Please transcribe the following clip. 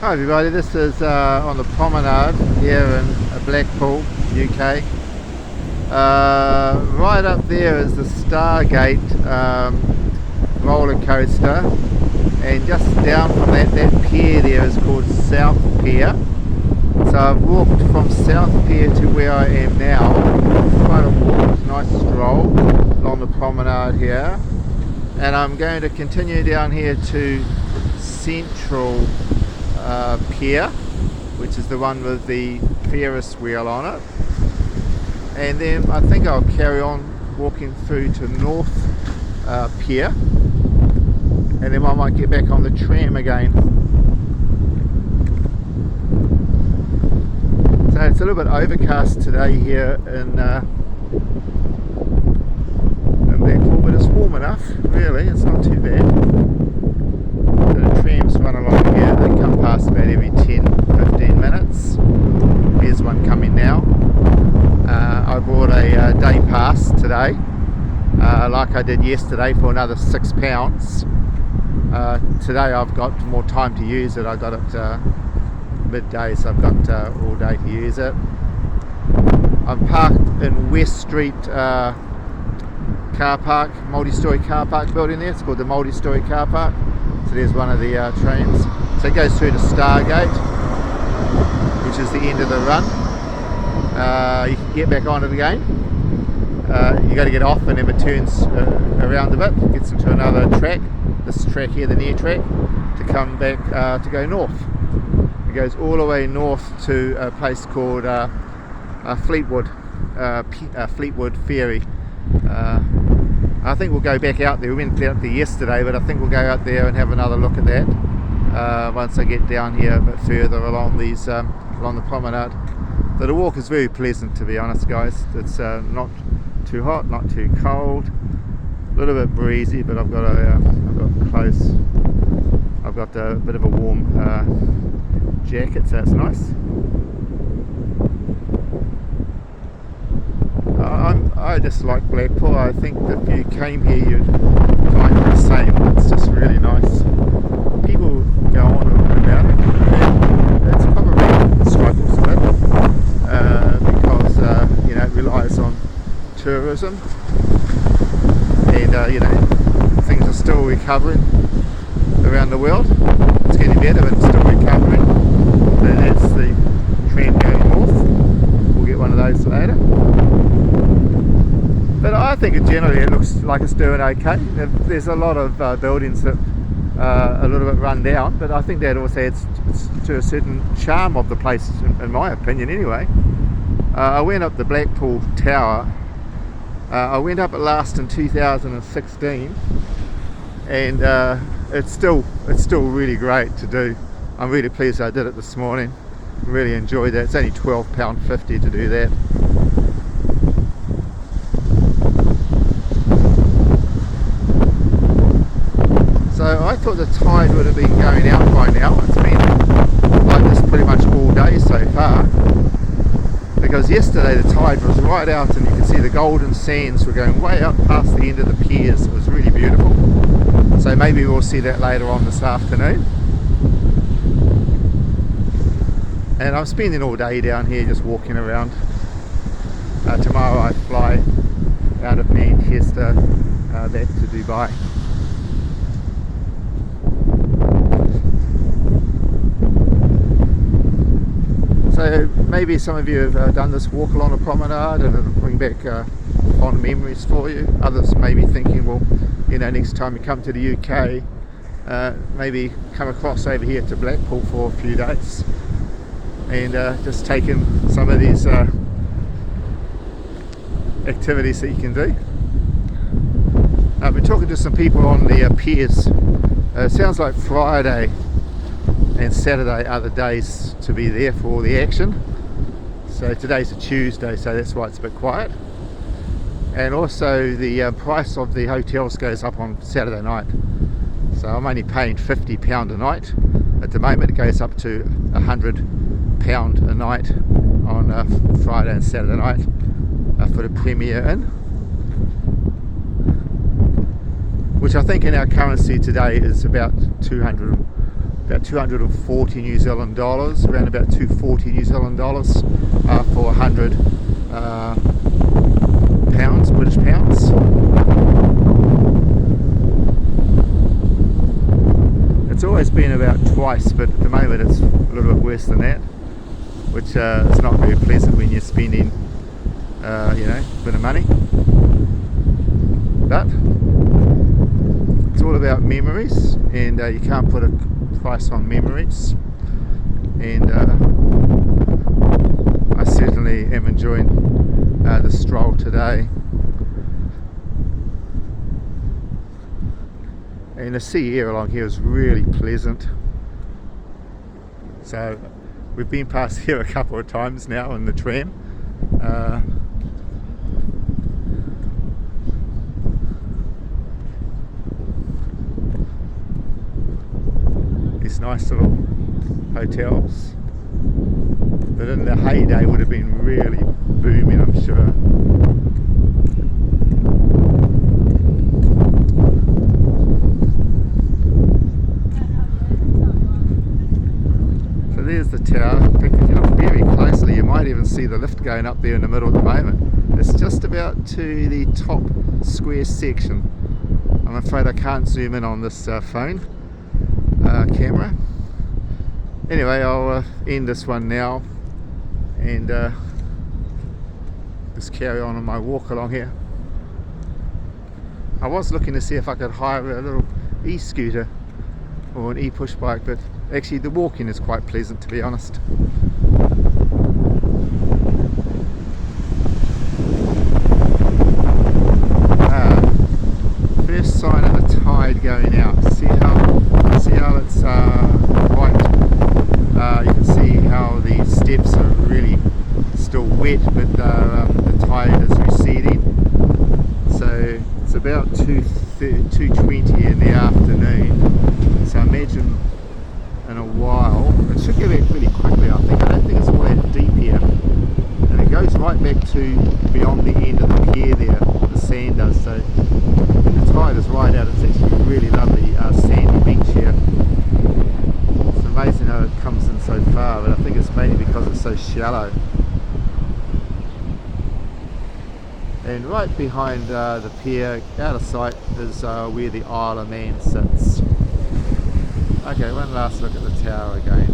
Hi everybody, this is on the promenade here in Blackpool, UK. Right up there is the Stargate roller coaster, and just down from that pier there is called South Pier. So I've walked from South Pier to where I am now. Quite a walk, nice stroll along the promenade here, and I'm going to continue down here to Central Pier, which is the one with the Ferris wheel on it, and then I think I'll carry on walking through to North Pier, and then I might get back on the tram again. So it's a little bit overcast today here in Blackpool, but it's warm enough, really, it's not too bad. The trams run along here, they come past about every 10-15 minutes. Here's one coming now. I bought a day pass today, like I did yesterday, for another £6. Today I've got more time to use it. I got it midday, so I've got all day to use it. I'm parked in West Street car park, multi-storey car park building there. It's called the multi-storey car park. So there's one of the trams. So it goes through to Stargate, which is the end of the run. You can get back on it again. You got to get off, and then it turns around a bit, gets into another track. This track here, the near track, to come back to go north. It goes all the way north to a place called Fleetwood Ferry. I think we'll go back out there. We went out there yesterday, but I think we'll go out there and have another look at that once I get down here a bit further along these along the promenade. So the walk is very pleasant, to be honest, guys. It's not too hot, not too cold, a little bit breezy, but I've got a bit of a warm jacket, so it's nice. I just like Blackpool. I think if you came here you'd find it the same. It's just really nice. People go on and on about it. It's probably struggles a bit because it relies on tourism, and things are still recovering around the world. It's getting better, but it's still recovering. So that's the trend going north. We'll get one of those later. But I think generally it looks like it's doing okay. There's a lot of buildings that are a little bit run down, but I think that also adds to a certain charm of the place, in my opinion anyway. I went up the Blackpool Tower. I went up it last in 2016, and it's still really great to do. I'm really pleased I did it this morning. Really enjoyed that. It's only £12.50 to do that. So I thought the tide would have been going out by now. It's been like this pretty much all day so far, because yesterday the tide was right out, and you can see the golden sands were going way up past the end of the piers. It was really beautiful. So maybe we'll see that later on this afternoon. And I'm spending all day down here just walking around. Tomorrow I fly out of Manchester back to Dubai. So maybe some of you have done this walk along the promenade, and it'll bring back fond memories for you. Others may be thinking, well, next time you come to the UK, maybe come across over here to Blackpool for a few days, and just take in some of these activities that you can do. I've been talking to some people on the piers. It sounds like Friday and Saturday are the days to be there for all the action. So today's a Tuesday, so that's why it's a bit quiet. And also the price of the hotels goes up on Saturday night. So I'm only paying £50 a night. At the moment it goes up to £100 a night on Friday and Saturday night for the Premier Inn, which I think in our currency today is about 200 about 240 New Zealand dollars, around about 240 New Zealand dollars for 100 pounds, British pounds. It's always been about twice, but at the moment it's a little bit worse than that, which is not very pleasant when you're spending you know, a bit of money. But it's all about memories, and you can't put a price on memories. And I certainly am enjoying the stroll today. And the sea air along here is really pleasant. So we've been past here a couple of times now in the tram. These nice little hotels that in the heyday would have been really booming, I'm sure. So there's the tower. In fact, if you look very closely, you might even see the lift going up there in the middle at the moment. It's just about to the top square section. I'm afraid I can't zoom in on this phone camera. Anyway, I'll end this one now and just carry on my walk along here. I was looking to see if I could hire a little e-scooter or an e-push bike, but actually the walking is quite pleasant, to be honest. First sign of the tide going out. See how it's quite. You can see how the steps are really still wet, but the tide is receding. So it's about 2:20 in the afternoon. So I imagine in a while it should get back really quickly. I don't think it's all that deep here, and it goes right back to beyond the end of the pier there. The sand does. So the tide is right out. It's actually really lovely sandy beach here. It's amazing how it comes in so far, but I think it's mainly because it's so shallow. And right behind the pier, out of sight, is where the Isle of Man sits. Okay, one last look at the tower again.